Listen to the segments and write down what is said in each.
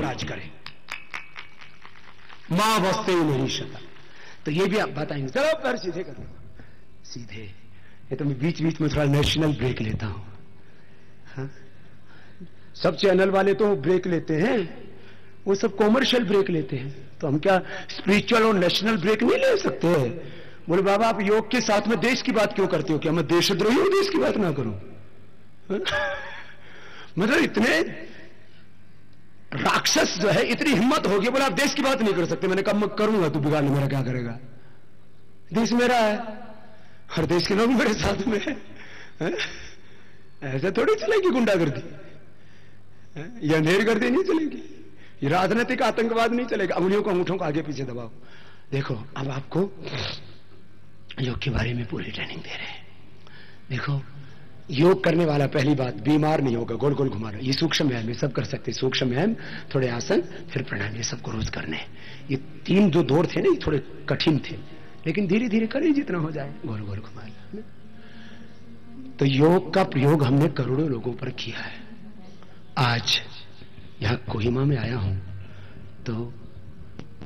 राज करे, मां वस्ते ही नहीं शता। तो ये भी आप बताएंगे। चलो पैर सीधे कर दो, सीधे। ये तो मैं बीच बीच में थोड़ा नेशनल ब्रेक लेता हूं। हाँ? सब चैनल वाले तो ब्रेक लेते हैं, वो सब कॉमर्शियल ब्रेक लेते हैं, तो हम क्या स्पिरिचुअल और नेशनल ब्रेक नहीं ले सकते? बोले बाबा आप योग के साथ में देश की बात क्यों करते हो? क्या मैं देशद्रोही हूं देश की बात ना करूं? मतलब इतने राक्षस जो है, इतनी हिम्मत होगी, बोले आप देश की बात नहीं कर सकते। मैंने कहा मैं करूंगा, तू बिगाड़ने मेरा क्या करेगा? देश मेरा है, हर देश के लोग मेरे साथ में है। ऐसे थोड़ी चलेगी गुंडागर्दी, ये अंधेरगर्दी नहीं चलेगी, ये राजनीतिक आतंकवाद नहीं चलेगा। अंगुलियों को अंगूठों को आगे पीछे दबाओ। देखो अब आपको योग के बारे में पूरी ट्रेनिंग दे रहे हैं। देखो योग करने वाला पहली बात बीमार नहीं होगा, गोल गोल घुमाना, ये सूक्ष्म व्यायाम ये सब कर सकते हैं। सूक्ष्म व्यायाम, थोड़े आसन, फिर प्राणायाम, ये सबको रोज करने। ये 3 जो दौर थे ना, ये थोड़े कठिन थे, लेकिन धीरे धीरे करें जितना हो जाए, गोल गोल घुमाना। तो योग का प्रयोग हमने करोड़ों लोगों पर किया है। आज यहां कोहिमा में आया हूं तो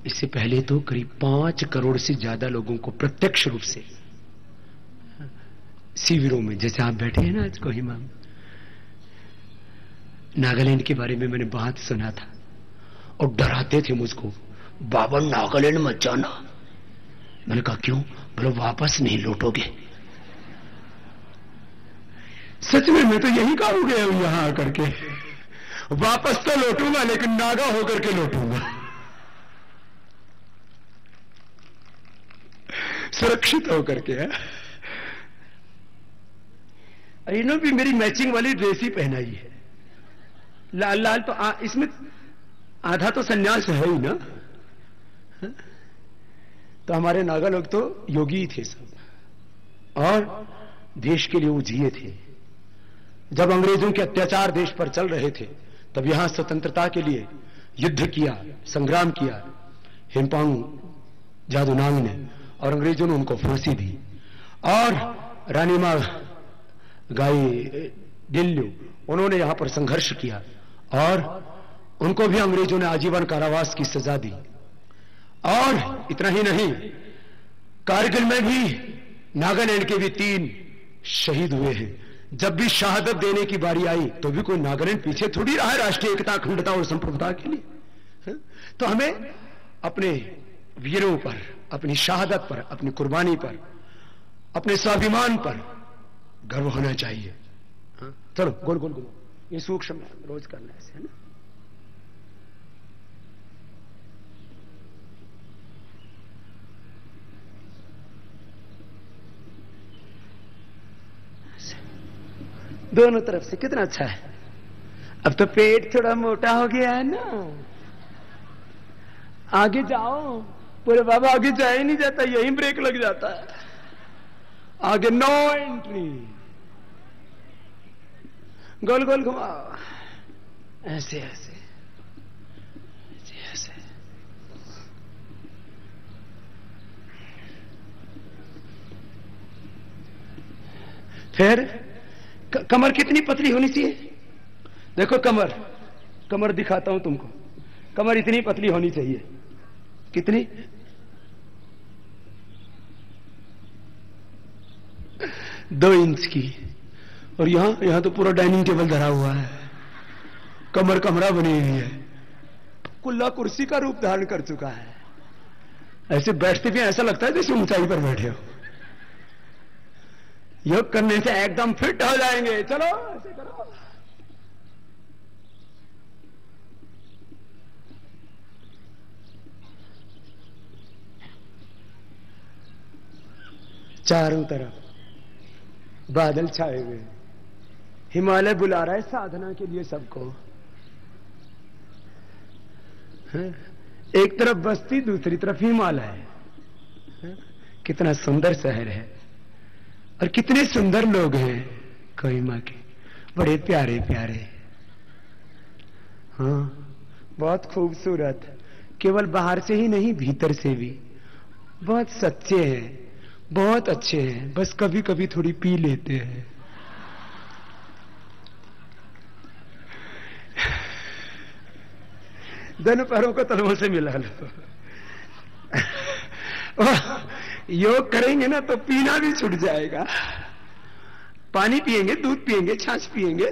इससे पहले तो करीब 5 करोड़ से ज्यादा लोगों को प्रत्यक्ष रूप से शिविरों में, जैसे आप बैठे हैं ना आज कोहिमा में, नागालैंड के बारे में मैंने बात सुना था और डराते थे मुझको, बाबा नागालैंड मत जाना। मैंने कहा क्यों? बोलो वापस नहीं लौटोगे। सच में मैं तो यही कहूंगा यहां आकर के, वापस तो लौटूंगा लेकिन नागा होकर के लौटूंगा, सुरक्षित होकर के। इन्होंने भी मेरी मैचिंग वाली ड्रेस ही पहनाई है, लाल लाल। तो इसमें आधा तो सन्यास है ही ना। तो हमारे नागा लोग तो योगी ही थे सब, और देश के लिए वो जिए थे। जब अंग्रेजों के अत्याचार देश पर चल रहे थे तब यहां स्वतंत्रता के लिए युद्ध किया, संग्राम किया हिमपांग जादूनांग ने, और अंग्रेजों ने उनको फांसी दी। और रानी मां गाई दिल्लू, उन्होंने यहां पर संघर्ष किया और उनको भी अंग्रेजों ने आजीवन कारावास की सजा दी। और इतना ही नहीं, कारगिल में भी नागालैंड के भी 3 शहीद हुए हैं। जब भी शहादत देने की बारी आई तो भी कोई नागालैंड पीछे थोड़ी रहा है राष्ट्रीय एकता, अखंडता और संप्रभुता के लिए। तो हमें अपने वीरों पर, अपनी शहादत पर, अपनी कुर्बानी पर, अपने स्वाभिमान पर गर्व होना चाहिए। चलो गोल गोल गोल, ये सूक्ष्म रोज करना ऐसे, है ना। दोनों तरफ से कितना अच्छा है। अब तो पेट थोड़ा मोटा हो गया है ना, आगे जाओ। पूरे बाबा आगे जा ही नहीं जाता, यहीं ब्रेक लग जाता है, आगे नो एंट्री। गोल गोल घुमाओ, ऐसे ऐसे ऐसे। फिर कमर कितनी पतली होनी चाहिए? देखो कमर, कमर दिखाता हूं तुमको। कमर इतनी पतली होनी चाहिए। कितनी? 2 इंच की। और यहां तो पूरा डाइनिंग टेबल धरा हुआ है, कमर कमरा बनी हुई है, कुल्ला कुर्सी का रूप धारण कर चुका है। ऐसे बैठते भी ऐसा लगता है जैसे ऊंचाई पर बैठे हो। योग करने से एकदम फिट हो जाएंगे। चलो ऐसे करो। चारों तरफ बादल छाए हुए, हिमालय बुला रहा है साधना के लिए सबको। एक तरफ बस्ती, दूसरी तरफ हिमालय। कितना सुंदर शहर है और कितने सुंदर लोग हैं कोहिमा के, बड़े प्यारे प्यारे। हाँ, बहुत खूबसूरत। केवल बाहर से ही नहीं, भीतर से भी बहुत सच्चे हैं, बहुत अच्छे हैं। बस कभी कभी थोड़ी पी लेते हैं। दोनों पैरों को तलवों से मिला लो। योग करेंगे ना तो पीना भी छूट जाएगा। पानी पिएंगे, दूध पिएंगे, छाछ पिएंगे,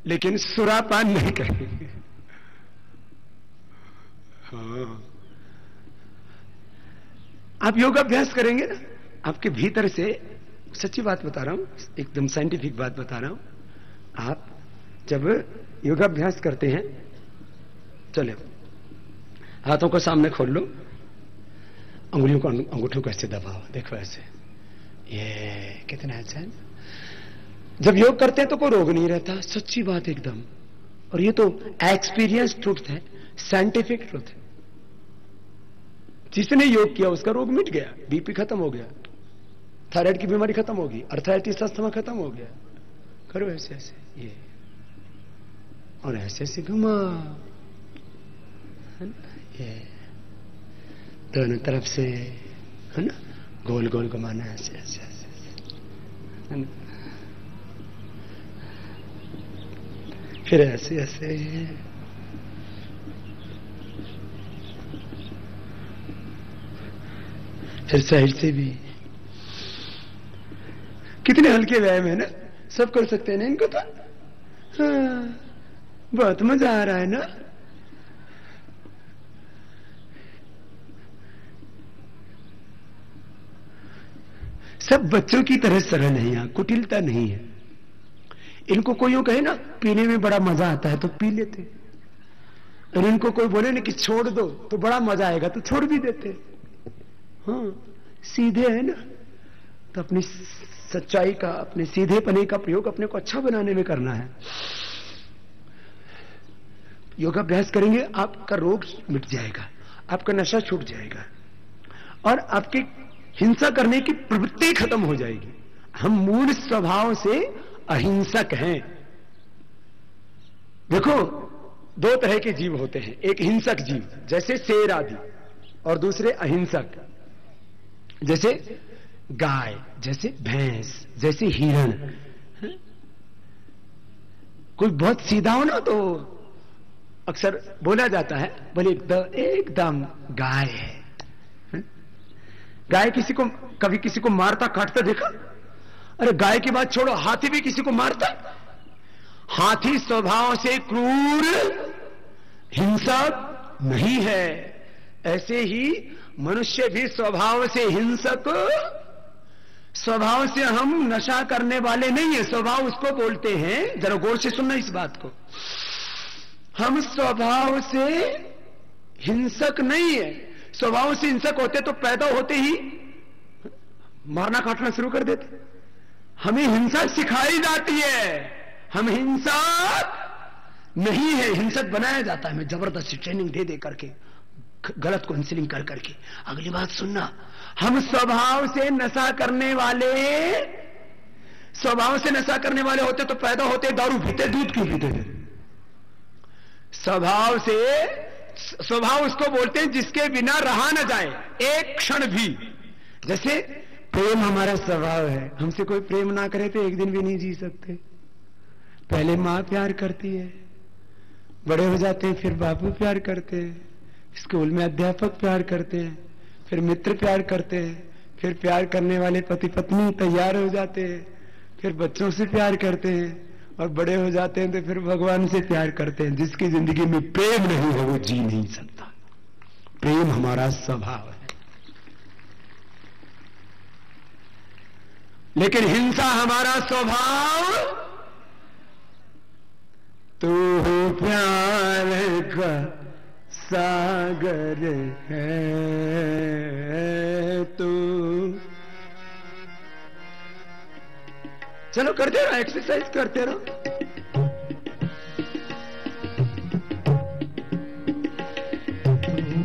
लेकिन सुरापान नहीं करेंगे। हाँ। आप योग अभ्यास करेंगे ना, आपके भीतर से, सच्ची बात बता रहा हूं, एकदम साइंटिफिक बात बता रहा हूं, आप जब योगाभ्यास करते हैं, चलो हाथों को सामने खोल लो, अंगुलियों को, अंगूठों को ऐसे दबाओ, देखो ऐसे, ये कितना अच्छा है। जब योग करते हैं तो कोई रोग नहीं रहता, सच्ची बात एकदम। और ये तो एक्सपीरियंस ट्रुथ है, साइंटिफिक ट्रुथ है। जिसने योग किया उसका रोग मिट गया, बीपी खत्म हो गया, थायराइड की बीमारी खत्म होगी, अर्थराइटिस अस्थमा खत्म हो गया। करो ऐसे ऐसे, ये, और ऐसे ऐसे घुमा, ये दोनों तरफ से, है ना, गोल गोल घुमाना, ऐसे ऐसे ऐसे, है ना, फिर ऐसे ऐसे, फिर साइड से भी। कितने हल्के व्यायाम है ना, सब कर सकते हैं ना इनको तो। हाँ, बहुत मजा आ रहा है ना। सब बच्चों की तरह सरल है, यहां कुटिलता नहीं है। इनको कोई यूं कहे ना पीने में बड़ा मजा आता है तो पी लेते, और इनको कोई बोले ना कि छोड़ दो तो बड़ा मजा आएगा तो छोड़ भी देते। हाँ, सीधे है ना, तो अपनी सच्चाई का, अपने सीधेपने का प्रयोग अपने को अच्छा बनाने में करना है। योगाभ्यास करेंगे, आपका रोग मिट जाएगा, आपका नशा छूट जाएगा, और आपकी हिंसा करने की प्रवृत्ति खत्म हो जाएगी। हम मूल स्वभाव से अहिंसक हैं। देखो, दो तरह के जीव होते हैं, एक हिंसक जीव जैसे शेर आदि, और दूसरे अहिंसक जैसे गाय, जैसे भैंस, जैसे हिरण। कोई बहुत सीधा हो ना तो अक्सर बोला जाता है, बोले एकदम गाय है। गाय किसी को, कभी किसी को मारता काटता देखा? अरे गाय की बात छोड़ो, हाथी भी किसी को मारता। हाथी स्वभाव से क्रूर, हिंसक नहीं है। ऐसे ही मनुष्य भी स्वभाव से हिंसक, स्वभाव से हम नशा करने वाले नहीं है। स्वभाव उसको बोलते हैं, जरा गौर से सुनना इस बात को, हम स्वभाव से हिंसक नहीं है। स्वभाव से हिंसक होते तो पैदा होते ही मारना काटना शुरू कर देते। हमें हिंसा सिखाई जाती है, हम हिंसक नहीं है, हिंसक बनाया जाता है। हमें जबरदस्ती ट्रेनिंग दे दे करके, गलत काउंसलिंग कर करके। अगली बात सुनना, हम स्वभाव से नशा करने वाले, स्वभाव से नशा करने वाले होते तो पैदा होते दारू पीते, दूध क्यों पीते थे? स्वभाव से, स्वभाव उसको बोलते हैं जिसके बिना रहा न जाए एक क्षण भी। जैसे प्रेम हमारा स्वभाव है, हमसे कोई प्रेम ना करे तो एक दिन भी नहीं जी सकते। पहले मां प्यार करती है, बड़े हो जाते हैं फिर बाबू प्यार करते हैं, स्कूल में अध्यापक प्यार करते हैं, फिर मित्र प्यार करते हैं, फिर प्यार करने वाले पति पत्नी तैयार हो जाते हैं, फिर बच्चों से प्यार करते हैं, और बड़े हो जाते हैं तो फिर भगवान से प्यार करते हैं। जिसकी जिंदगी में प्रेम नहीं है वो जी नहीं सकता। प्रेम हमारा स्वभाव है, लेकिन हिंसा हमारा स्वभाव। तू प्यार का सागर है तू। चलो करते रहो, एक्सरसाइज करते रहो।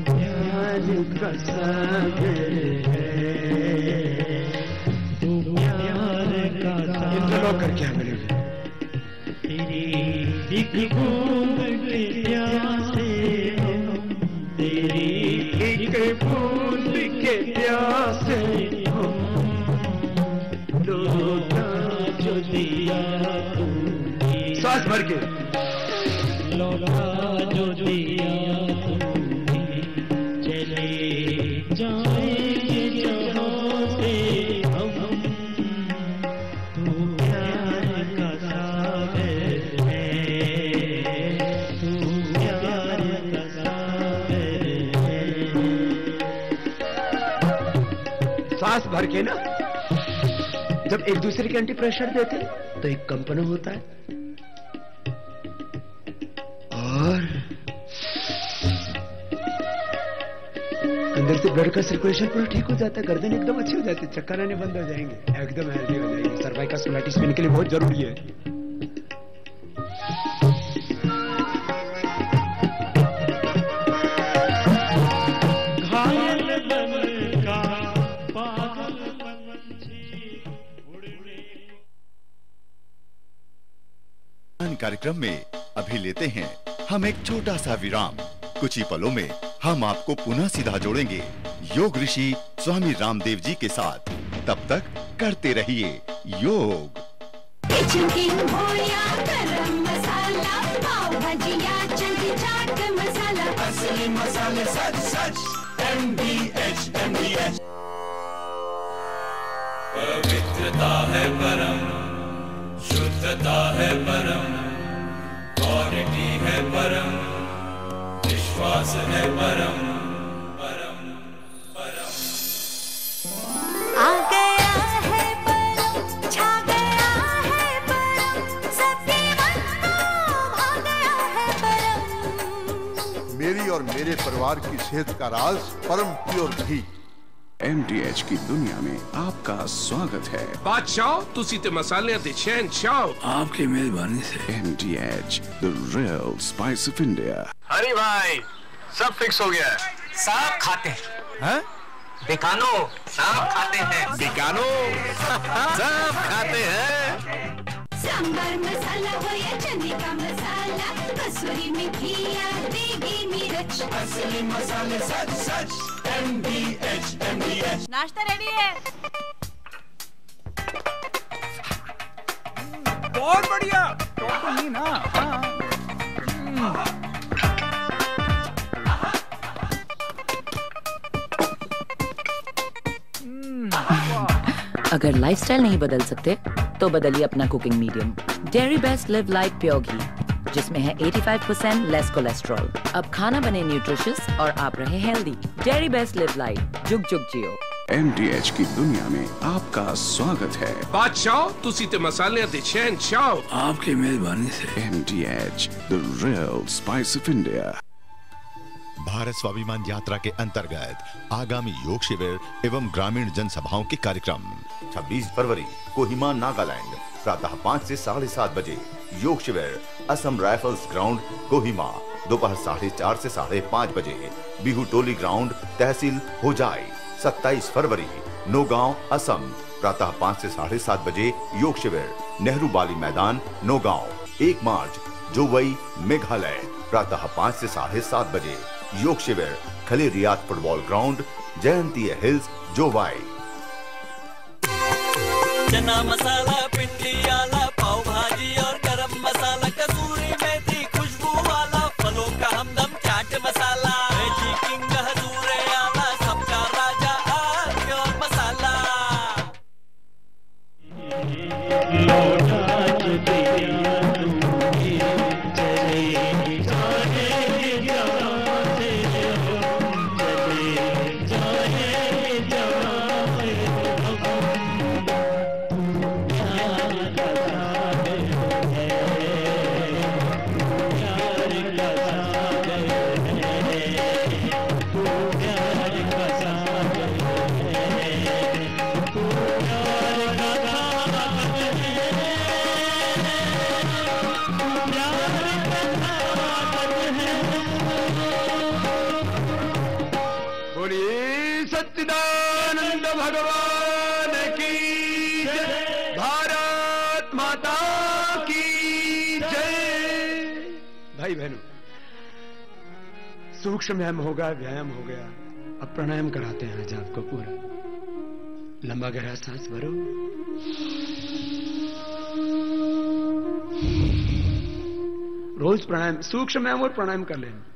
प्यार का सागर है तू, प्यार का सागर करके मिलेगा। तेरी एक बूंद के प्यासे हम, तेरी एक बूंद के प्यासे हम, लौटा जो दिया तूने, सांस भर के, लौटा जो दिया सांस भर के ना, जब एक दूसरे के एंटी प्रेशर देते तो एक कंपन होता है और अंदर से ब्लड का सर्कुलेशन पूरा ठीक हो जाता है, गर्दन एकदम अच्छी हो जाती है, चक्कर आने बंद हो जाएंगे, एकदम हेल्दी हो जाएंगे। सर्वाइकल स्पॉन्डिलाइटिस पेन के लिए बहुत जरूरी है। कार्यक्रम में अभी लेते हैं हम एक छोटा सा विराम। कुछ ही पलों में हम आपको पुनः सीधा जोड़ेंगे योग ऋषि स्वामी रामदेव जी के साथ। तब तक करते रहिए योग। चिकन हो या गरम मसाला, पाव भाजी या चटनी चाट मसाला, असली मसाले सच सच MDH MDH। पवित्रता है परम, शुद्धता है परम, क्वालिटी है परम, विश्वास है परम, परम परम। आ गया है परम, छा गया है परम, सबके मन को भा गया है परम। मेरी और मेरे परिवार की सेहत का राज परम प्योर घी। MDH की दुनिया में आपका स्वागत है। बादशाह तुसी ते मसाले ते शहंशाह आपकी मेहरबानी से। MDH, the real spice of India। अरे भाई सब फिक्स हो गया है। सांप खाते हैं, बिकानो सांप खाते हैं, बिकानो सब खाते हैं। सांबर मसाला हो या चने का मसाला, कसूरी मेथी या देगी मिर्च, असली मसाले सच सच MDH MDH। नाश्ता रेडी है। बहुत बढ़िया। तो नहीं ना। अगर लाइफस्टाइल नहीं बदल सकते तो बदलिए अपना cooking medium. Dairy best live light pure घी, जिसमें है 85% लेस कोलेस्ट्रॉल। अब खाना बने न्यूट्रिशियस और आप रहे healthy. Dairy best live light, जुग जुग जियो। MDH की दुनिया में आपका स्वागत है। बादशाह तुसी ते मसाले ते शहंशाह आपकी मेहरबानी से। MDH, the real spice of India। Bharat Swabhiman यात्रा के अंतर्गत आगामी योग शिविर एवं ग्रामीण जनसभाओं के कार्यक्रम 26 फरवरी कोहिमा नागालैंड प्रातः 5 से 7:30 बजे। योग शिविर असम राइफल्स ग्राउंड कोहिमा दोपहर 4:30 से 5:30 बजे। बिहू टोली ग्राउंड तहसील होजाई 27 फरवरी नौगांव असम प्रातः 5 से 7:30 बजे। योग शिविर नेहरू बाली मैदान नौगांव। 1 मार्च जोवई मेघालय प्रातः 5 से 7:30 बजे। योग शिविर खलेरियात फुटबॉल ग्राउंड जयंती हिल्स जोवाई। चना मसाला, पिंडी आला, पाव भाजी और गरम मसाला, कसूरी मेथी खुशबू वाला, फलों का हमदम चाट मसाला, वेजी किंग हजूर आला, सबका राजा प्योर मसाला। सच्चिदानंद भगवान की जय, भारत माता की जय। भाई बहनों, सूक्ष्म व्यायाम होगा, व्यायाम हो गया। अब प्राणायाम कराते हैं आज आपको पूरा। लंबा गहरा सांस भरो, रोज प्राणायाम, सूक्ष्म व्यायाम और प्राणायाम कर लेना।